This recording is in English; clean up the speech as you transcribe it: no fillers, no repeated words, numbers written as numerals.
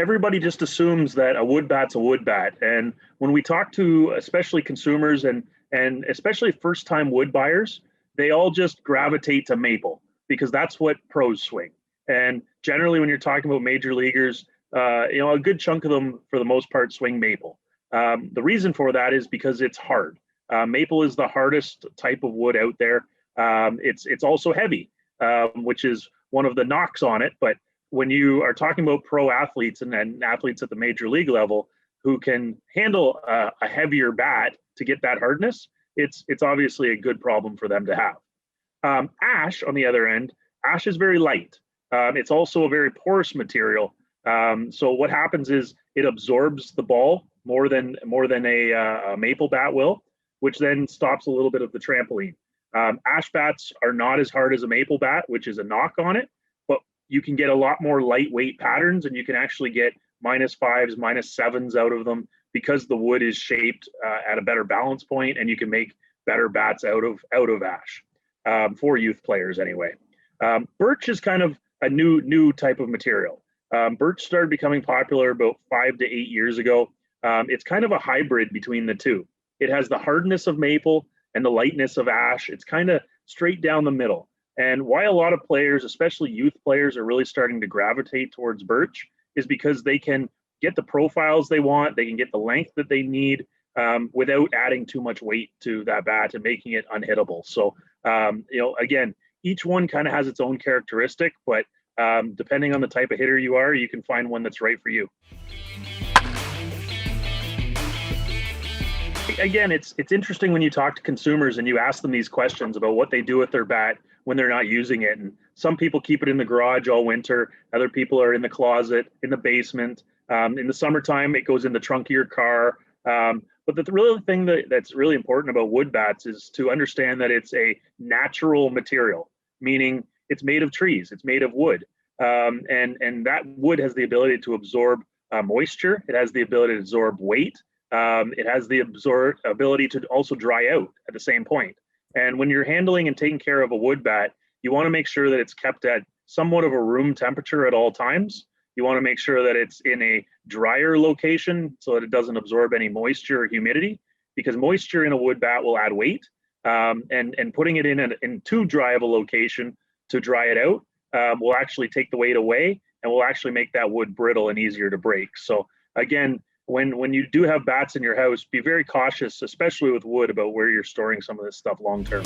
everybody just assumes that a wood bat's a wood bat. And when we talk to especially consumers and especially first-time wood buyers, they all just gravitate to maple because that's what pros swing. And generally, when you're talking about major leaguers, a good chunk of them, for the most part, swing maple. The reason for that is because it's hard. Maple is the hardest type of wood out there. It's also heavy, which is one of the knocks on it. But when you are talking about pro athletes and athletes at the major league level who can handle a heavier bat to get that hardness, it's obviously a good problem for them to have. Ash, on the other end, ash is very light. It's also a very porous material. So what happens is it absorbs the ball more than a maple bat will, which then stops a little bit of the trampoline. Ash bats are not as hard as a maple bat, which is a knock on it, but you can get a lot more lightweight patterns, and you can actually get -5s, -7s out of them because the wood is shaped at a better balance point, and you can make better bats out of ash for youth players anyway. Birch is kind of a new type of material. Birch started becoming popular about 5 to 8 years ago. It's kind of a hybrid between the two. It has the hardness of maple and the lightness of ash. It's kind of straight down the middle. And why a lot of players, especially youth players, are really starting to gravitate towards birch is because they can get the profiles they want, they can get the length that they need without adding too much weight to that bat and making it unhittable. So, again, each one kind of has its own characteristic, but depending on the type of hitter you are, you can find one that's right for you. Again, it's interesting when you talk to consumers and you ask them these questions about what they do with their bat when they're not using it. And some people keep it in the garage all winter. Other people are in the closet, in the basement. In the summertime, it goes in the trunk of your car. But the real thing that's really important about wood bats is to understand that it's a natural material, meaning it's made of trees, it's made of wood. And that wood has the ability to absorb moisture. It has the ability to absorb weight. It has the ability to also dry out at the same point. And when you're handling and taking care of a wood bat, you want to make sure that it's kept at somewhat of a room temperature at all times. You want to make sure that it's in a drier location so that it doesn't absorb any moisture or humidity, because moisture in a wood bat will add weight. And putting it in too dry of a location to dry it out will actually take the weight away and will actually make that wood brittle and easier to break. So again, when you do have bats in your house, be very cautious, especially with wood, about where you're storing some of this stuff long term.